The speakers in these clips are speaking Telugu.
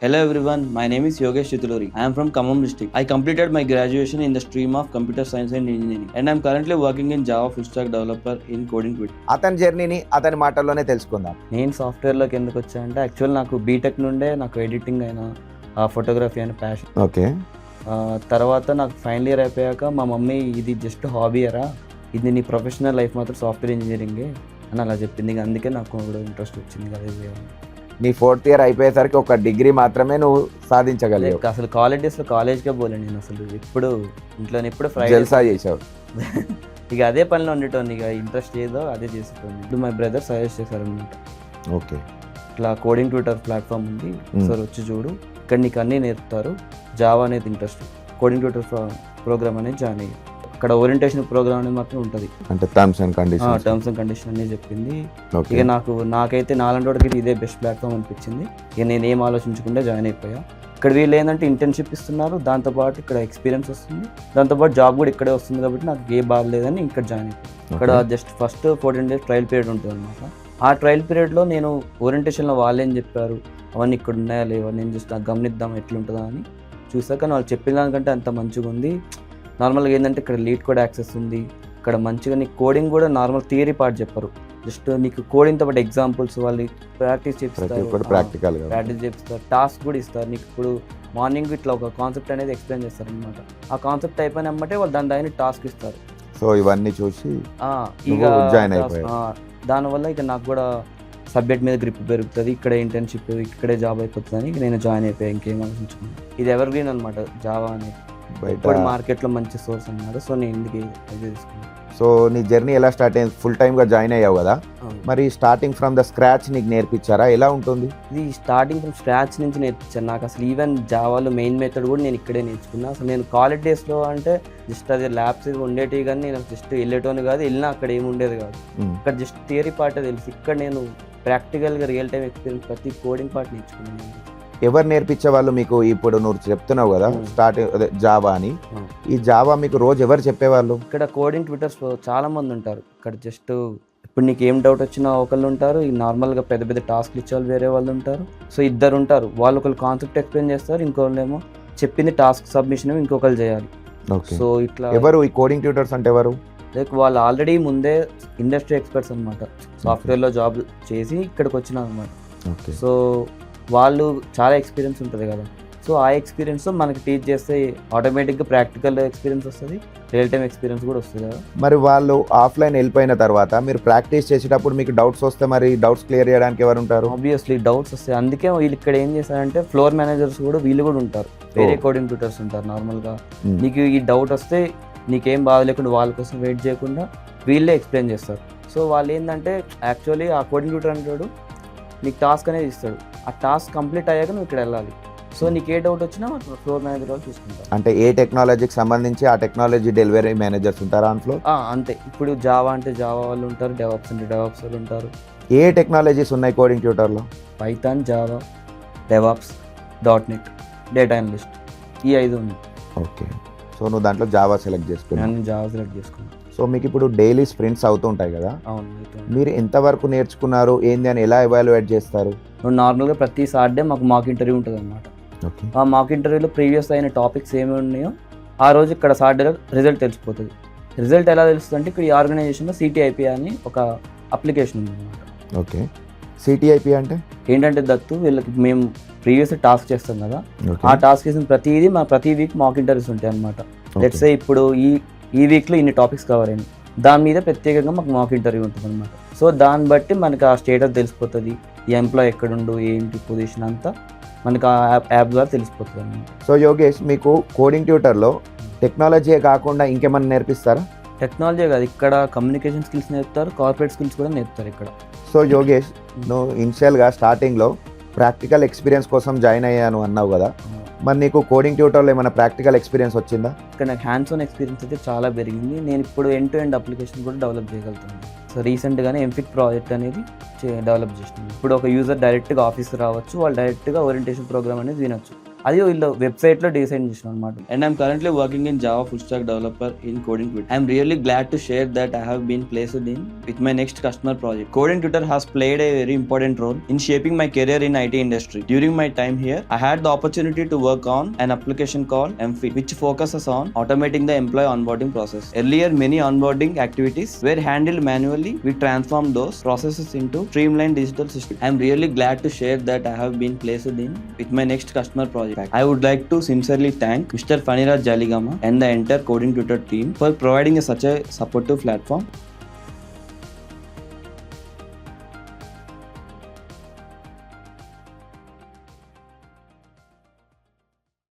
Hello everyone, my name is Yogesh Chituluri. I am from Khammam district. I completed my graduation in the stream of Computer Science and Engineering and I am currently working in Java full stack developer in coding Twitter. అతని జర్నీని అతని మాటల్లోనే తెలుసుకుందాం. నేను సాఫ్ట్వేర్లోకి ఎందుకు వచ్చానంటే యాక్చువల్ నాకు బీటెక్ నుండే నాకు ఎడిటింగ్ అయినా ఫోటోగ్రఫీ అయిన ప్యాషన్. ఓకే. తర్వాత నాకు ఫైనల్ ఇయర్ అయిపోయాక మా మమ్మీ ఇది జస్ట్ హాబీయరా, ఇది నీ ప్రొఫెషనల్ లైఫ్ మాత్రం సాఫ్ట్వేర్ ఇంజనీరింగే అని అలా చెప్పింది. అందుకే నాకు కూడా ఇంట్రెస్ట్ వచ్చింది కదా. నీ 4th ఇయర్ అయిపోయేసరికి ఒక డిగ్రీ మాత్రమే నువ్వు సాధించగలిగావు. అసలు కాలేజ్ డేస్లో కాలేజ్కే పోలేను నేను. అసలు ఇప్పుడు ఇంట్లో ఎప్పుడు జల్సా చేసావు. ఇక అదే పనిలో ఉండేటోని, ఇక ఇంట్రెస్ట్ ఏదో అదే చేసేటోని. ఇప్పుడు మై బ్రదర్ సజెస్ట్ చేశారు అనమాట. ఓకే. ఇట్లా కోడింగ్ ట్విట్టర్ ప్లాట్ఫామ్ ఉంది సార్, వచ్చి చూడు, ఇక్కడ నీకు అన్నీ నేర్పుతారు. జావా అనేది ఇంట్రెస్ట్, కోడింగ్ ట్విట్టర్ ప్రోగ్రామ్ అనేది జాయిన్ అయ్యి అక్కడ ఓరియంటేషన్ ప్రోగ్రామ్ అనేది మాత్రం ఉంటుంది. అంటే టర్మ్స్ అండ్ కండిషన్ అనే చెప్పింది. ఇక నాకైతే నాలంటి ఇదే బెస్ట్ ప్లాట్ఫామ్ అనిపించింది. ఇక నేను ఏం ఆలోచించకుండా జాయిన్ అయిపోయా. ఇక్కడ వీళ్ళు ఏంటంటే ఇంటర్న్షిప్ ఇస్తున్నారు, దాంతోపాటు ఇక్కడ ఎక్స్పీరియన్స్ వస్తుంది, దాంతోపాటు జాబ్ కూడా ఇక్కడే వస్తుంది. కాబట్టి నాకు ఏ బాధ లేదని ఇక్కడ జాయిన్ అయిపోయాను. ఇక్కడ just first 14 days trial period ఉంటుంది అనమాట. ఆ ట్రయల్ పీరియడ్లో నేను ఓరియంటేషన్లో వాళ్ళు ఏం చెప్పారు, అవన్నీ ఇక్కడ ఉన్నాయా లేవా, నేను జస్ట్ నాకు గమనిద్దాం ఎట్లుంటుందా అని చూసాక వాళ్ళు చెప్పిన దానికంటే అంత మంచిగా ఉంది. నార్మల్గా ఏంటంటే ఇక్కడ లీడ్ కోడ్ యాక్సెస్ ఉంది, ఇక్కడ మంచిగా నీకు కోడింగ్ కూడా నార్మల్ థియరీ పార్ట్ చెప్పరు, జస్ట్ నీకు కోడింగ్తో పాటు ఎగ్జాంపుల్స్ వాళ్ళు ప్రాక్టీస్ చేపిస్తారు, ప్రాక్టీస్ చేపిస్తారు, టాస్క్ కూడా ఇస్తారు. నీకు ఇప్పుడు మార్నింగ్ ఇట్లా ఒక కాన్సెప్ట్ అనేది ఎక్స్ప్లెయిన్ చేస్తారు అనమాట. ఆ కాన్సెప్ట్ అయిపోయిన వెంబటే వాళ్ళు దాని టాస్క్ ఇస్తారు. సో ఇవన్నీ చూసి ఇక దానివల్ల ఇక నాకు కూడా సబ్జెక్ట్ మీద గ్రిప్ పెరుగుతుంది, ఇక్కడ ఇంటర్న్షిప్ ఇక్కడే జాబ్ అయిపోతుంది అని నేను జాయిన్ అయిపోయాను. ఇంకేం ఆలోచించుకున్నాను. ఇది ఎవర్ గ్రీన్ అనమాట జావా అనేది, ఇప్పుడు మార్కెట్లో మంచి సోర్స్ అన్నారు. సో నేను ఎందుకు ఇది తీసుకున్నాను. సో నీ జర్నీ ఎలా స్టార్ట్ అయింది? ఫుల్ టైమ్గా జాయిన్ అయ్యావు కదా, మరి స్టార్టింగ్ ఫ్రమ్ ద స్క్రాచ్ నీకు నేర్పించారా? ఎలా ఉంటుంది? ఇది స్టార్టింగ్ ఫ్రమ్ స్క్రాచ్ నుంచి నేర్పించాను. నాకు అసలు ఈవెన్ జావాలో మెయిన్ మెథడ్ కూడా నేను ఇక్కడే నేర్చుకున్నాను. అసలు నేను కాలేజ్ డేస్లో అంటే జస్ట్ అది ల్యాబ్స్ ఉండేటివి, కానీ నేను జస్ట్ వెళ్ళేటోని కాదు, వెళ్ళినా అక్కడ ఏమి ఉండేది కాదు. ఇక్కడ జస్ట్ థియరీ పార్ట్ తెలుసు. ఇక్కడ నేను ప్రాక్టికల్గా రియల్ టైం ఎక్స్పీరియన్స్ ప్రతి కోడింగ్ పార్ట్ నేర్చుకున్నాను. ఎవరు నేర్పించే వాళ్ళు మీకు? ఇప్పుడు నువ్వు చెప్తున్నావు కదా స్టార్టింగ్ అదే జావా అని, ఈ జావా మీకు రోజు ఎవరు చెప్పేవాళ్ళు? ఇక్కడ కోడింగ్ ట్విట్టర్స్ చాలా మంది ఉంటారు. ఇక్కడ జస్ట్ ఇప్పుడు నీకు ఏం డౌట్ వచ్చినా ఒకళ్ళు ఉంటారు, ఈ నార్మల్గా పెద్ద పెద్ద టాస్క్లు ఇచ్చేవాళ్ళు వేరే వాళ్ళు ఉంటారు. సో ఇద్దరు ఉంటారు, వాళ్ళు ఒకళ్ళు కాన్సెప్ట్ ఎక్స్ప్లెయిన్ చేస్తారు, ఇంకొకళ్ళు ఏమో చెప్పింది టాస్క్ సబ్మిషన్ ఇంకొకళ్ళు చేయాలి. సో ఇట్లా ఎవరు ఈ కోడింగ్ ట్యూటర్స్ అంటే ఎవరు? లైక్ వాళ్ళు ఆల్రెడీ ముందే ఇండస్ట్రీ ఎక్స్పర్ట్స్ అనమాట, సాఫ్ట్వేర్లో జాబ్ చేసి ఇక్కడికి వచ్చినా అనమాట. సో వాళ్ళు చాలా ఎక్స్పీరియన్స్ ఉంటుంది కదా. సో ఆ ఎక్స్పీరియన్స్ మనకి టీచ్ చేస్తే ఆటోమేటిక్గా ప్రాక్టికల్ ఎక్స్పీరియన్స్ వస్తుంది, రియల్ టైం ఎక్స్పీరియన్స్ కూడా వస్తుంది కదా. మరి వాళ్ళు ఆఫ్లైన్ వెళ్ళిపోయిన తర్వాత మీరు ప్రాక్టీస్ చేసేటప్పుడు మీకు డౌట్స్ వస్తే మరి డౌట్స్ క్లియర్ చేయడానికి ఎవరు ఉంటారు? ఆబ్వియస్లీ డౌట్స్ వస్తాయి. అందుకే వీళ్ళు ఇక్కడ ఏం చేస్తారంటే ఫ్లోర్ మేనేజర్స్ కూడా వీళ్ళు కూడా ఉంటారు, వేరే కోడింగ్ ట్యూటర్స్ ఉంటారు. నార్మల్గా నీకు ఈ డౌట్ వస్తే నీకేం బాధ లేకుండా వాళ్ళ కోసం వెయిట్ చేయకుండా వీళ్ళే ఎక్స్ప్లెయిన్ చేస్తారు. సో వాళ్ళు ఏంటంటే యాక్చువల్లీ ఆ కోడింగ్ ట్యూటర్ అంటాడు నీకు టాస్క్ అనేది ఇస్తాడు, ఆ టాస్క్ కంప్లీట్ అయ్యాక నువ్వు ఇక్కడ వెళ్ళాలి. సో నీకు ఏ డౌట్ వచ్చినా ఫ్లోర్ మేనేజర్ వాళ్ళు చూసుకుంటారు. అంటే ఏ టెక్నాలజీకి సంబంధించి ఆ టెక్నాలజీ డెలివరీ మేనేజర్స్ ఉంటారా దాంట్లో? అంతే. ఇప్పుడు జావా అంటే జావా వాళ్ళు ఉంటారు, డెవాప్స్ అంటే డెవాప్స్ వాళ్ళు ఉంటారు. ఏ టెక్నాలజీస్ ఉన్నాయి కోడింగ్ ట్యూటర్లో? Python, Java, DevOps, .NET, data analyst, ఈ 5 ఉన్నాయి. ఓకే. సో నువ్వు దాంట్లో జావా సెలెక్ట్ చేసుకున్నాను? నేను జావా సెలెక్ట్ చేసుకున్నాను. సో మీకు ఇప్పుడు డైలీ స్ప్రింట్స్ అవుతూ ఉంటాయి కదా? అవును. మీరు ఎంతవరకు నేర్చుకున్నారు, ఏంది అని ఎలా ఎవాల్యుయేట్ చేస్తారు? నార్మల్గా ప్రతి సాటర్డే మాకు మాక్ ఇంటర్వ్యూ ఉంటుంది అనమాట. ఆ మాక్ ఇంటర్వ్యూలో ప్రీవియస్ అయిన టాపిక్స్ ఏమి ఉన్నాయో ఆ రోజు ఇక్కడ సాటర్డే రిజల్ట్ తెలిసిపోతుంది. రిజల్ట్ ఎలా తెలుస్తుంది అంటే ఇక్కడ ఈ ఆర్గనైజేషన్లో CTIP అని ఒక అప్లికేషన్ ఉంది అనమాట. ఓకే. CTIP అంటే ఏంటంటే దత్తు వీళ్ళకి మేము ప్రీవియస్ టాస్క్ చేస్తాం కదా, ఆ టాస్క్ చేసిన ప్రతి వీక్ మాక్ ఇంటర్వ్యూస్ ఉంటాయి అనమాట. లెట్స్ సే ఇప్పుడు ఈ వీక్లో ఇన్ని టాపిక్స్ కవర్ అయింది, దాని మీద ప్రత్యేకంగా మాకు మాక్ ఇంటర్వ్యూ ఉంటుంది అనమాట. సో దాన్ని బట్టి మనకి ఆ స్టేటస్ తెలిసిపోతుంది, ఈ ఎంప్లాయ్ ఎక్కడుండు, ఏంటి పొజిషన్ అంతా మనకి ఆ యాప్ ద్వారా తెలిసిపోతుంది అనమాట. సో యోగేష్, మీకు కోడింగ్ ట్యూటర్లో టెక్నాలజీ కాకుండా ఇంకేమన్నా నేర్పిస్తారా? టెక్నాలజీ కాదు, ఇక్కడ కమ్యూనికేషన్ స్కిల్స్ నేర్పుతారు, కార్పొరేట్ స్కిల్స్ కూడా నేర్పుతారు ఇక్కడ. సో యోగేష్, నువ్వు ఇనిషియల్గా స్టార్టింగ్లో ప్రాక్టికల్ ఎక్స్పీరియన్స్ కోసం జాయిన్ అయ్యాను అన్నావు కదా, మరి నీకు కోడింగ్ ట్యూటర్లో ఏమైనా ప్రాక్టికల్ ఎక్స్పీరియన్స్ వచ్చిందా? ఇక్కడ నాకు హ్యాండ్స్ ఆన్ ఎక్స్పీరియన్స్ అయితే చాలా పెరిగింది. నేను ఇప్పుడు ఎండ్ టు ఎండ్ అప్లికేషన్ కూడా డెవలప్ చేయగలుగుతాను. సో రీసెంట్గానే ఎంఫిట్ ప్రాజెక్ట్ అనేది డెవలప్ చేసినాను. ఇప్పుడు ఒక యూజర్ డైరెక్ట్గా ఆఫీస్కి రావచ్చు, వాళ్ళు డైరెక్ట్గా ఓరియంటేషన్ ప్రోగ్రామ్ అనేది వినొచ్చు. అది వీళ్ళు వెబ్సైట్లో డిజైన్ చేసిన అనమాట. And I'm currently working in Java full stack developer in coding tutor. I'm really glad to share that I have been placed in with my next customer project. Coding tutor has played a very important role in shaping my career in IT industry. During my time here, I had the opportunity to work on an application called MFIT, which focuses on automating the employee onboarding process. Earlier, many onboarding activities were handled manually. We transformed those processes into streamlined digital systems. I am really glad to share that I have been placed in with my next customer project. I would like to sincerely thank Mr. Faniraj Jaligama and the entire Coding Tutor team for providing such a supportive platform.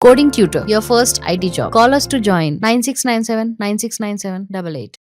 Coding Tutor, your first IT job. Call us to join 9697 9697 88.